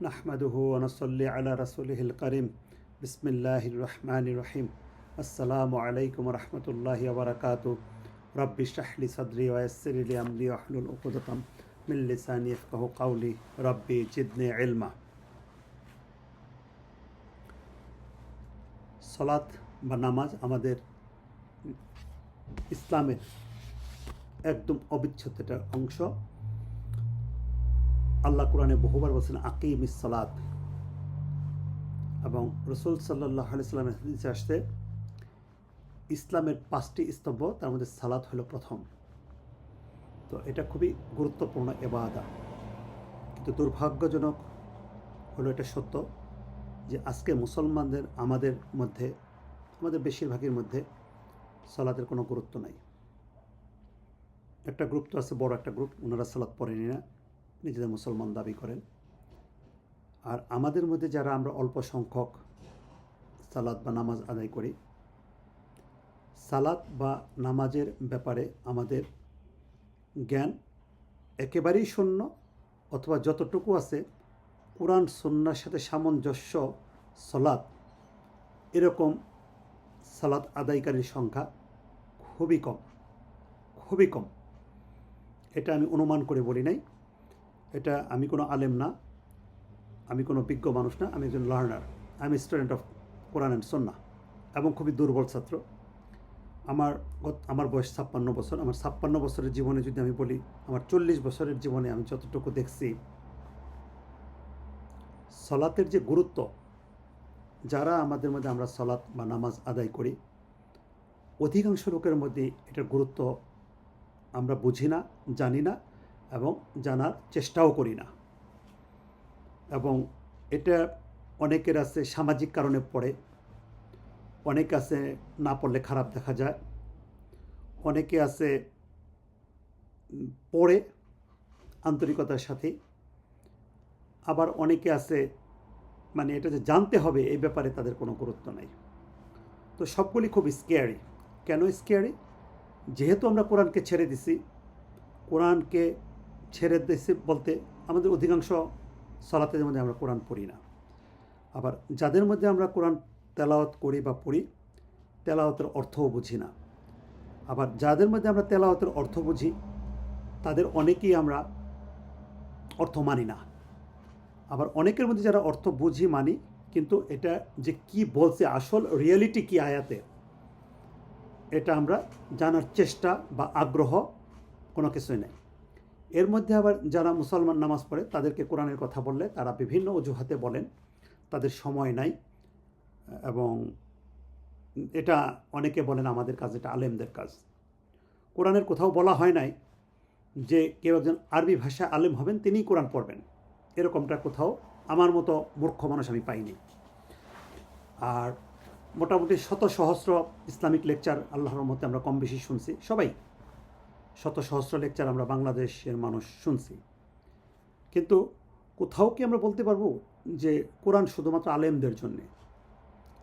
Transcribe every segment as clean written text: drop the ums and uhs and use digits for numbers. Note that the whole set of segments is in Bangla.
নাহমাদুহু ওয়া নুসাল্লি আলা রাসূলিহিল কারীম বিসমিল্লাহির রহমানির রহিম আসসালামু আলাইকুম ওয়া রাহমাতুল্লাহি ওয়া বারাকাতুহু রব্বি ইশরাহ লি সাদরি ওয়া ইয়াসসির লি আমরি ওয়াহলুল উকদাতাম মিন লিসানি ইয়াফকাহু কাওলি রব্বি জিদনি ইলমা। সালাত বা নামাজ আমাদের ইসলামের একদম অবিচ্ছেদ্য একটা অংশ। আল্লাহ কোরআনে বহুবার বলছেন আকিমিস সালাত, এবং রসুল সাল্লাল্লাহু আলাইহি সাল্লামের হাদিসে আসছে ইসলামের 5টি স্তম্ভ, তার মধ্যে সালাত হলো প্রথম। তো এটা খুবই গুরুত্বপূর্ণ ইবাদত, কিন্তু দুর্ভাগ্যজনক হলো এটা সত্য যে আজকে মুসলমানদের আমাদের বেশিরভাগের মধ্যে সালাতের কোনো গুরুত্ব নাই। একটা গ্রুপ তো আছে, বড় একটা গ্রুপ, ওনারা সালাত পড়েনি না, নিজেদের মুসলমান দাবি করেন। আর আমাদের মধ্যে যারা আমরা অল্প সংখ্যক সালাত বা নামাজ আদায় করি, সালাত বা নামাজের ব্যাপারে আমাদের জ্ঞান একেবারেই শূন্য, অথবা যতটুকু আছে কোরআন সুন্নাহর সাথে সামঞ্জস্য সালাত, এরকম সালাত আদায়কারীর সংখ্যা খুবই কম। এটা আমি অনুমান করে বলি নাই, এটা আমি কোনো আলেম না, আমি কোনো বিজ্ঞ মানুষ না, আমি একজন learner, I am student of Quran and সুন্নাহ, এবং খুবই দুর্বল ছাত্র। আমার বয়স 56 বছর। আমার 56 বছরের জীবনে যদি আমি বলি, আমার 40 বছরের জীবনে আমি যতটুকু দেখছি সলাতের যে গুরুত্ব, যারা আমাদের মধ্যে আমরা সলাত বা নামাজ আদায় করি, অধিকাংশ লোকের মধ্যে এটার গুরুত্ব আমরা বুঝি না, জানি না, এবং জানার চেষ্টাও করি না। এবং এটা অনেকের আছে সামাজিক কারণে পড়ে, অনেক আছে না পড়লে খারাপ দেখা যায়, অনেকে আছে পড়ে আন্তরিকতার সাথে, আবার অনেকে আছে মানে এটা যে জানতে হবে এই ব্যাপারে তাদের কোনো গুরুত্ব নাই। তো সবগুলি খুব স্কেয়ারি। কেন স্কেয়ারি? যেহেতু আমরা কোরআনকে ছেড়ে দিছি বলতে আমাদের অধিকাংশ সালাতের মধ্যে আমরা কোরআন পড়ি না। আবার যাদের মধ্যে আমরা কোরআন তেলাওয়াত করি বা পড়ি, তেলাওয়াতের অর্থও বুঝি না। আবার যাদের মধ্যে আমরা তেলাওয়াতের অর্থ বুঝি, তাদের অনেকেই আমরা অর্থ মানি না। আবার অনেকের মধ্যে যারা অর্থ বুঝি মানি, কিন্তু এটা যে কি বলছে, আসল রিয়েলিটি কি আয়াতে, এটা আমরা জানার চেষ্টা বা আগ্রহ কোনো কিছুই নেই। এর মধ্যে আবার যারা মুসলমান নামাজ পড়ে, তাদেরকে কোরআনের কথা বললে তারা বিভিন্ন অজুহাতে বলেন তাদের সময় নাই, এবং এটা অনেকে বলেন আমাদের কাজ, এটা আলেমদের কাজ। কোরআনের কোথাও বলা হয় নাই যে কেউ একজন আরবি ভাষায় আলেম হবেন, তিনিই কোরআন পড়বেন, এরকমটা কোথাও আমার মতো মূর্খ মানুষ আমি পাইনি। আর মোটামুটি শত সহস্র ইসলামিক লেকচার আল্লাহর মতে আমরা কম বেশি শুনছি, সবাই শত সহস্র লেকচার আমরা বাংলাদেশের মানুষ শুনছি, কিন্তু কোথাও কি আমরা বলতে পারবো যে কোরআন শুধুমাত্র আলেমদের জন্যে?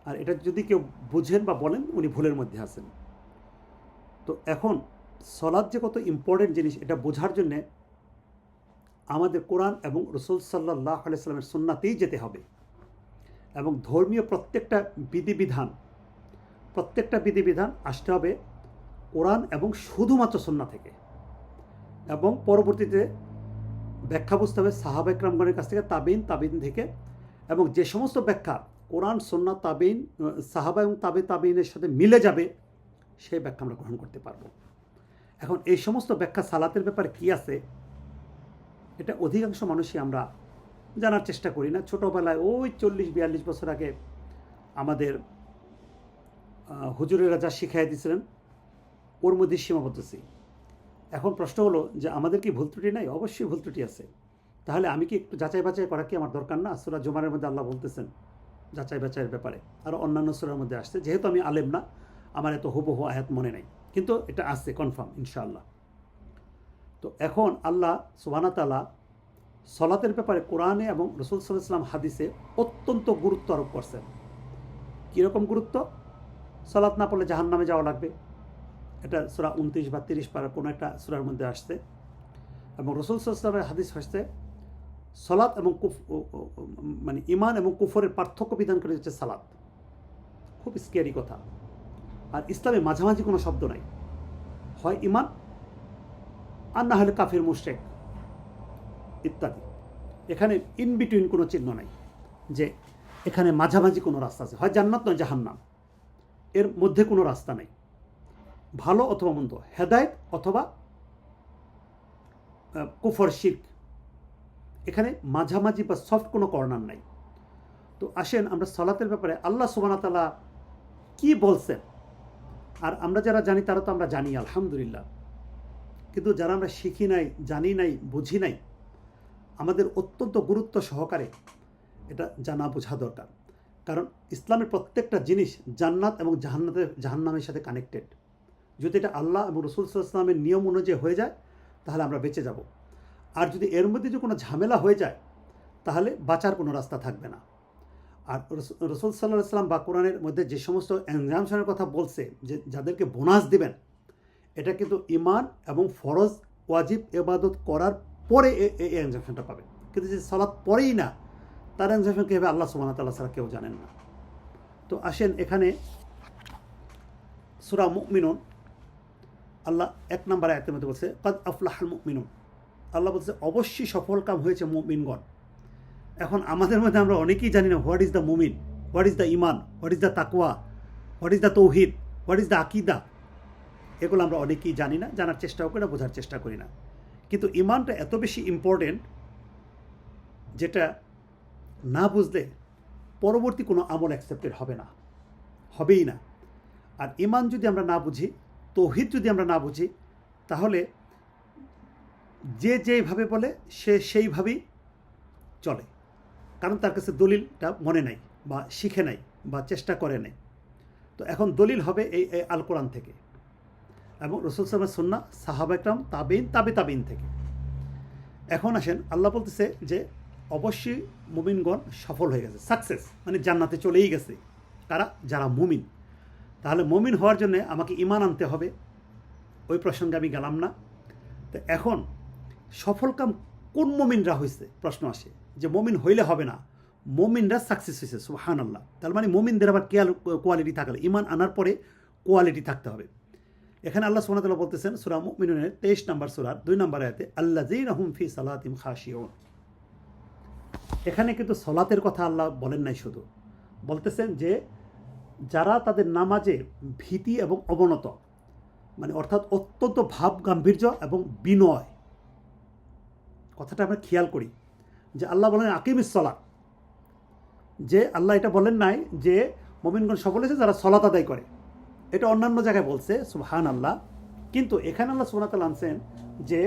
আর এটা যদি কেউ বুঝেন বা বলেন, উনি ভুলের মধ্যে আছেন। তো এখন সলাৎ যে কত ইম্পর্টেন্ট জিনিস, এটা বোঝার জন্যে আমাদের কোরআন এবং রসুল সাল্লাল্লাহু আলাইহি সাল্লামের সুন্নাতেই যেতে হবে, এবং ধর্মীয় প্রত্যেকটা বিধিবিধান আসতে হবে কোরআন এবং শুধুমাত্র সুন্নাহ থেকে, এবং পরবর্তীতে ব্যাখ্যা বুঝতে হবে সাহাবা ইকরামগণের কাছ থেকে, তাবিন থেকে, এবং যে সমস্ত ব্যাখ্যা কোরআন, সুন্নাহ, তাবিন, সাহাবা এবং তাবিনের সাথে মিলে যাবে, সেই ব্যাখ্যা আমরা গ্রহণ করতে পারবো। এখন এই সমস্ত ব্যাখ্যা সালাতের ব্যাপারে কি আছে, এটা অধিকাংশ মানুষই আমরা জানার চেষ্টা করি না। ছোটোবেলায় ওই 40-42 বছর আগে আমাদের হুজুরেরা যা শিখাই দিয়েছিলেন, ওর মধ্যে সীমাবদ্ধ ছিল। এখন প্রশ্ন হলো যে আমাদের কি ভুল ত্রুটি নাই? অবশ্যই ভুল ত্রুটি আছে। তাহলে আমি কি একটু যাচাই বাছাই করা কি আমার দরকার না? সূরা জুমারের মধ্যে আল্লাহ বলতেছেন যাচাই বাছাইয়ের ব্যাপারে, আর অন্যান্য সূরার মধ্যে আসছে। যেহেতু আমি আলেম না, আমার এত হুবহু আয়াত মনে নাই, কিন্তু এটা আছে কনফার্ম ইনশাআল্লাহ। তো এখন আল্লাহ সুবহানাহু ওয়া তাআলা সলাতের ব্যাপারে কোরআনে এবং রাসূল সাল্লাল্লাহু আলাইহি ওয়াসাল্লাম হাদিসে অত্যন্ত গুরুত্ব আরোপ করছেন। কীরকম গুরুত্ব? সলাত না পড়লে জাহান্নামে যাওয়া লাগবে, এটা সূরা 29 বা 30 পারা কোনো একটা সূরার মধ্যে আসছে। এবং রাসূল সাল্লাল্লাহু আলাইহি ওয়াসাল্লামের হাদিস হচ্ছে সলাৎ এবং মানে ইমান এবং কুফরের পার্থক্য বিধান করে হচ্ছে সালাত। খুব স্কেয়ারি কথা। আর ইসলামে মাঝামাঝি কোনো শব্দ নাই, হয় ইমান আর না হলে কাফির মুশরিক ইত্যাদি। এখানে ইন বিটুইন কোনো চিহ্ন নাই যে এখানে মাঝামাঝি কোনো রাস্তা আছে, হয় জান্নাত নয় জাহান্নাম, এর মধ্যে কোনো রাস্তা নেই। ভালো অথবা মন্দ, হেদায়েত অথবা কুফর শিরক, এখানে মাঝামাঝি বা সফট কোনো কর্নার নাই। তো আসেন আমরা সালাতের ব্যাপারে আল্লাহ সুবহানাহু ওয়া তাআলা কি বলছেন, আর আমরা যারা জানি তারা তো আমরা জানি আলহামদুলিল্লাহ, কিন্তু যারা আমরা শিখি নাই, জানি নাই, বুঝি নাই, আমাদের অত্যন্ত গুরুত্ব সহকারে এটা জানা বোঝা দরকার। কারণ ইসলামের প্রত্যেকটা জিনিস জান্নাত এবং জাহান্নামের সাথে কানেক্টেড। যদি এটা আল্লাহ এবং রাসূল সাল্লাল্লাহু আলাইহি ওয়াসাল্লামের নিয়ম অনুযায়ী হয়ে যায় তাহলে আমরা বেঁচে যাব, আর যদি এর মধ্যে যদি কোনো ঝামেলা হয়ে যায় তাহলে বাঁচার কোনো রাস্তা থাকবে না। আর রাসূল সাল্লাল্লাহু আলাইহি ওয়াসাল্লাম বা কোরআনের মধ্যে যে সমস্ত এক্সামশনের কথা বলছে, যে যাদেরকে বোনাস দিবেন, এটা কিন্তু ইমান এবং ফরজ ওয়াজিব ইবাদত করার পরে এই এক্সামশনটা পাবেন। কিন্তু যে সালাত পরেই না, তার এক্সামশন কী হবে আল্লাহ সুবহানাহু ওয়া তাআলা ছাড়া কেউ জানেন না। তো আসেন এখানে সূরা মুমিনুন আল্লাহ 1 নম্বর আয়াতের মধ্যে বলছে কাদ আফলাহাল মুমিনুন। আল্লাহ বলছে অবশ্যই সফল কাম হয়েছে মুমিনগণ। এখন আমাদের মধ্যে আমরা অনেকেই জানি না হোয়াট ইজ দ্য মুমিন, হোয়াট ইজ দ্য ইমান, হোয়াট ইজ দ্য তাকওয়া, হোয়াট ইজ দ্য তৌহিদ, হোয়াট ইজ দ্য আকিদা। এগুলো আমরা অনেকেই জানি না, জানার চেষ্টাও করি না, বোঝার চেষ্টা করি না। কিন্তু ইমানটা এত বেশি ইম্পর্টেন্ট যেটা না বুঝলে পরবর্তী কোনো আমল অ্যাকসেপ্টেড হবে না, হবেই না। আর ইমান যদি আমরা না বুঝি, তৌহিদ যদি আমরা না বুঝি, তাহলে যে যেভাবে বলে সে সেইভাবেই চলে, কারণ তার কাছে দলিলটা মনে নাই বা শিখে নাই বা চেষ্টা করে নাই। তো এখন দলিল হবে এই আল কোরআন থেকে এবং রাসূল সাল্লাল্লাহু আলাইহি ওয়াসাল্লামের সুন্নাহ, সাহাবা ইকরাম, তাবেঈন, তাবেঈন থেকে। এখন আসেন আল্লাহ বলতেছে যে অবশ্যই মুমিনগণ সফল হয়ে গেছে, সাকসেস মানে জান্নাতে চলেই গেছে। কারা? যারা মুমিন। তাহলে মুমিন হওয়ার জন্য আমাকে ঈমান আনতে হবে, ওই প্রসঙ্গে আমি গেলাম না। তো এখন সফল কাম কোন মুমিনরা হয়েছে প্রশ্ন আসে, যে মুমিন হইলে হবে না, মুমিনরা সাকসেস হয়েছে, সুবহানাল্লাহ। তার মানে মুমিনদের আবার কোয়ালিটি থাকলে, ঈমান আনার পরে কোয়ালিটি থাকতে হবে। এখানে আল্লাহ সুবহানাহু ওয়া তাআলা বলতেছেন সূরা মুমিনুনের 23 নম্বর সূরার 2 নম্বর আয়াতে আল্লাযীনা হুম ফি সালাতিহিম খাশিউন। এখানে কিন্তু সালাতের কথা আল্লাহ বলেন নাই, শুধু বলতেছেন যে যারা তাদের নামাজে ভীতি এবং অবনত, মানে অর্থাৎ অত্যন্ত ভাব গাম্ভীর্য এবং বিনয়। কথাটা আমরা খেয়াল করি যে আল্লাহ বলেন আকিমিস সালাত, যে আল্লাহ এটা বলেন নাই যে মুমিনগণ সফল হয়েছে যারা সালাত আদায় করে, এটা অন্যান্য জায়গায় বলছে, সুবহানাল্লাহ। কিন্তু এখানে আল্লাহ সুবহানাহু ওয়া তাআলা আনছেন যে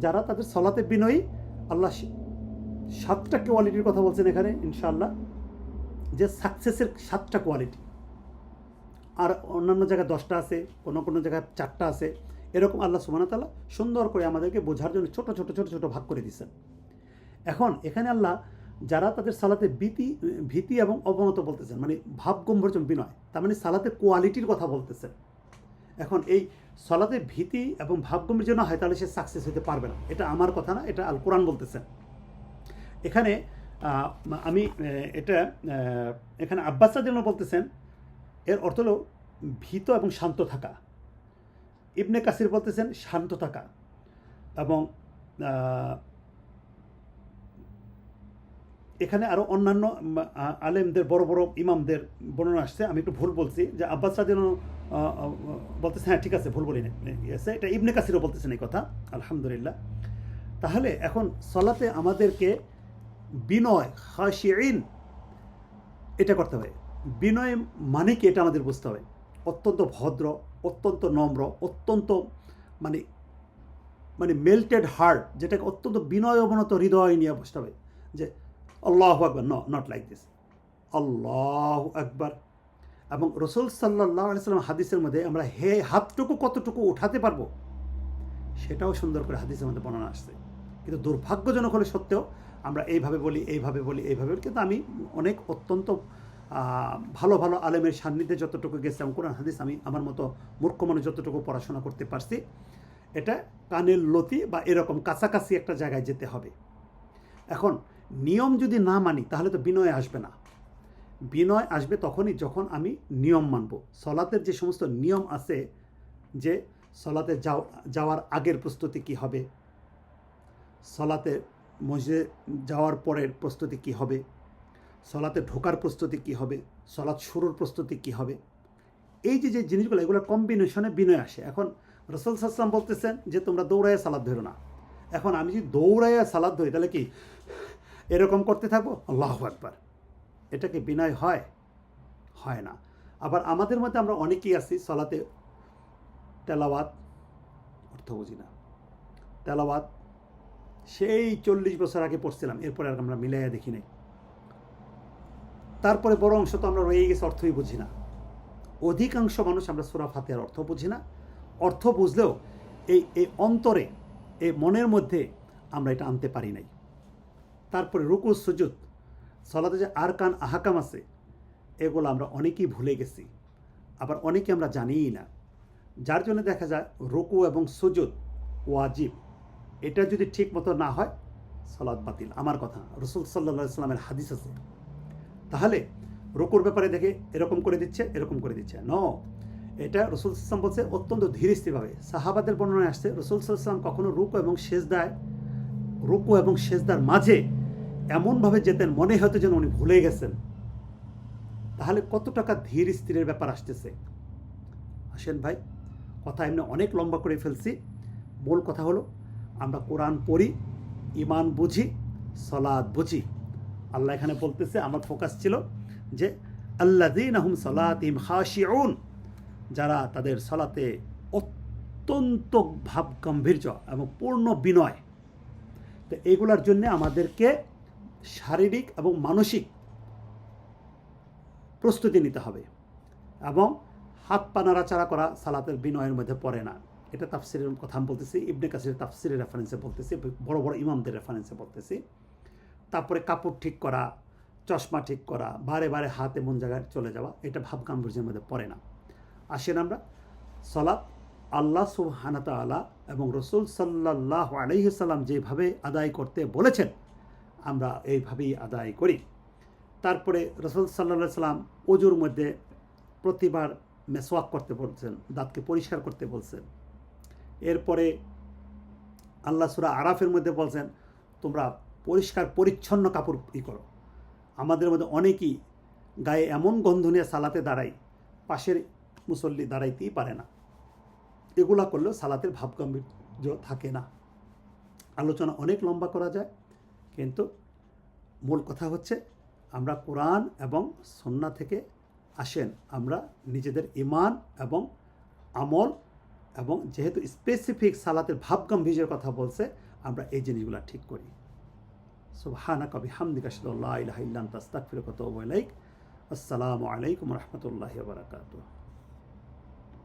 যারা তাদের সালাতে বিনয়ী। আল্লাহ 7টা কোয়ালিটির কথা বলছেন এখানে ইনশাআল্লাহ, যে সাকসেসের 7টা কোয়ালিটি। আর অন্যান্য জায়গায় 10টা আছে, কোনো জায়গায় 4টা আছে। এরকম আল্লাহ সুবহানাহু ওয়া তাআলা সুন্দর করে আমাদেরকে বোঝার জন্য ছোট ছোট ভাগ করে দিচ্ছেন। এখন এখানে আল্লাহ যারা তাদের সালাতে ভীতি এবং অবনত বলতেছেন, মানে ভাব গম্ভীর্য বিনয়, তার মানে সালাতে কোয়ালিটির কথা বলতেছেন। এখন এই সালাতে ভীতি এবং ভাব গম্ভীর্য না হয় তাহলে সে সাকসেস হতে পারবে না। এটা আমার কথা না, এটা আল কোরআন বলতেছেন। এখানে আমি এটা এখানে আব্বাস রাদিয়াল্লাহু বলতেছেন, এর অর্থ হলো ভীত এবং শান্ত থাকা। ইবনে কাসির বলতেছেন শান্ত থাকা। এবং এখানে আরও অন্যান্য আলেমদের, বড় বড় ইমামদের বর্ণনা আসছে, আমি একটু ভুল বলছি, যে আব্বাস রাদিয়াল্লাহু বলতেছেন, হ্যাঁ ঠিক আছে, ভুল বলি না, এটা ইবনে কাসিরও বলতেছেন এই কথা, আলহামদুলিল্লাহ। তাহলে এখন সালাতে আমাদেরকে বিনয়, খাশিঈন, এটা করতে হবে। বিনয় মানে কি এটা আমাদের বুঝতে হবে। অত্যন্ত ভদ্র, অত্যন্ত নম্র, অত্যন্ত মানে মেল্টেড হার্ট, যেটাকে অত্যন্ত বিনয় অবনত হৃদয় নিয়ে বসতে হবে, যে আল্লাহু আকবার, নট লাইক দিস, আল্লাহু আকবার। এবং রাসূল সাল্লাল্লাহু আলাইহি ওয়াসাল্লাম হাদিসের মধ্যে আমরা হাতটুকু কতটুকু উঠাতে পারবো সেটাও সুন্দর করে হাদিসের মধ্যে বর্ণনা আসছে। কিন্তু দুর্ভাগ্যজনক হলে সত্ত্বেও আমরা এইভাবে বলি, কিন্তু আমি অনেক অত্যন্ত ভালো ভালো আলেমের সান্নিধ্যে যতটুকু গেছিলাম, কোরআন হাদিস আমি আমার মতো মূর্খ মানুষ যতটুকু পড়াশোনা করতে পারছি, এটা কানের লতি বা এরকম কাছাকাছি একটা জায়গায় যেতে হবে। এখন নিয়ম যদি না মানি তাহলে তো বিনয় আসবে না। বিনয় আসবে তখনই যখন আমি নিয়ম মানব। সলাতের যে সমস্ত নিয়ম আছে, যে সলাতে যাওয়ার আগের প্রস্তুতি কী হবে, সলাতে মসজিদে যাওয়ার পরের প্রস্তুতি কী হবে, সলাতে ঢোকার প্রস্তুতি কী হবে, সলাৎ শুরুর প্রস্তুতি কী হবে, এই যে যে জিনিসগুলো, এগুলোর কম্বিনেশনে বিনয় আসে। এখন রাসূল সাল্লাল্লাহু আলাইহি ওয়াসাল্লাম বলতেছেন যে তোমরা দৌড়াইয়া সালাদ ধরো না। এখন আমি যদি দৌড়াইয়া সালাদ ধরি তাহলে কি এরকম করতে থাকবো আল্লাহু আকবার? এটা কি বিনয় হয়? হয় না। আবার আমাদের মধ্যে আমরা অনেকেই আছি সালাতে তেলাওয়াত অর্থ বুঝি না। তেলাওয়াত সেই 40 বছর আগে পড়ছিলাম, এরপরে আর আমরা মিলাইয়া দেখি নাই। তারপরে বড় অংশ তো আমরা রয়ে গেছে, অর্থই বুঝি না। অধিকাংশ মানুষ আমরা সূরা ফাতিহার অর্থ বুঝি না। অর্থ বুঝলেও এই অন্তরে, এই মনের মধ্যে আমরা এটা আনতে পারি নাই। তারপরে রুকু সুজুদ, সালাতে যে আরকান আহকাম আছে, এগুলো আমরা অনেকেই ভুলে গেছি, আবার অনেকে আমরা জানিই না। যার জন্য দেখা যায় রুকু এবং সুজুদ ওয়াজিব, এটা যদি ঠিক মতো না হয় সালাত বাতিল। আমার কথা, রাসূল সাল্লাল্লাহু আলাইহি ওয়াসাল্লামের হাদিস আছে। তাহলে রুকুর ব্যাপারে দেখে এরকম করে দিচ্ছে, এরকম করে দিচ্ছে, ন, এটা রাসূল সাল্লাল্লাহু আলাইহি ওয়াসাল্লাম বলছে অত্যন্ত ধীর স্থিরভাবে। সাহাবাদের বর্ণনায় আসছে রাসূল সাল্লাল্লাহু আলাইহি ওয়াসাল্লাম কখনো রুকু এবং সেজদার মাঝে এমনভাবে যেতেন মনে হতো যেন উনি ভুলে গেছেন। তাহলে কত টাকা ধীর স্থিরের ব্যাপার আসতেছে। আসেন ভাই, কথা এমনি অনেক লম্বা করে ফেলছি। মূল কথা হলো আমরা কোরআন পড়ি, ইমান বুঝি, সালাত বুঝি। আল্লাহ এখানে বলতেছে, আমার ফোকাস ছিল যে আল্লাযীনা হুম সালাতিহিম খাশিউন, যারা তাদের সালাতে অত্যন্ত ভাব গাম্ভীর্য এবং পূর্ণ বিনয়। তো এইগুলোর জন্য আমাদেরকে শারীরিক এবং মানসিক প্রস্তুতি নিতে হবে, এবং হাত পা নাড়াচাড়া করা সালাতের বিনয়ের মধ্যে পড়ে না। এটা তাফসিরের কথা আমি বলতেছি, ইবনে কাসির তাফসিরের রেফারেন্সে বলতেছি, বড় বড় ইমামদের রেফারেন্সে বলতেছি। তারপরে কাপড় ঠিক করা, চশমা ঠিক করা, বারে বারে হাত এমন জায়গায় চলে যাওয়া, এটা ভাব গাম্ভীর্যের মধ্যে পড়ে না। আসেন আমরা সালাত আল্লাহ সুবহানাহু ওয়া তাআলা এবং রাসূল সাল্লাল্লাহু আলাইহি ওয়াসাল্লাম যেভাবে আদায় করতে বলেছেন আমরা এইভাবেই আদায় করি। তারপরে রাসূল সাল্লাল্লাহু আলাইহি ওয়াসাল্লাম ওযুর মধ্যে প্রতিবার মেসওয়াক করতে বলছেন, দাঁতকে পরিষ্কার করতে বলছেন। এরপরে আল্লাহ সূরা আরাফের মধ্যে বলছেন তোমরা পরিষ্কার পরিচ্ছন্ন কাপড় করো। আমাদের মধ্যে অনেকেই গায়ে এমন গন্ধ নিয়ে সালাতে দাঁড়াই, পাশের মুসল্লি দাঁড়াইতেই পারে না। এগুলা করলেও সালাতের ভাবগাম্ভীর্য থাকে না। আলোচনা অনেক লম্বা করা যায়, কিন্তু মূল কথা হচ্ছে আমরা কোরআন এবং সুন্নাহ থেকে আসেন, আমরা নিজেদের ঈমান এবং আমল, এবং যেহেতু স্পেসিফিক সালাতের ভাবগাম্ভীর্যের কথা বলছে, আমরা এই জিনিসগুলো ঠিক করি। সুবহানাকা বিহামদিকা আশহাদু আল্লা ইলাহা ইল্লা আনতা আস্তাগফিরুকা ওয়া আতুবু ইলাইক। আসসালামু আলাইকুম ওয়া রাহমাতুল্লাহি ওয়া বারাকাতুহু।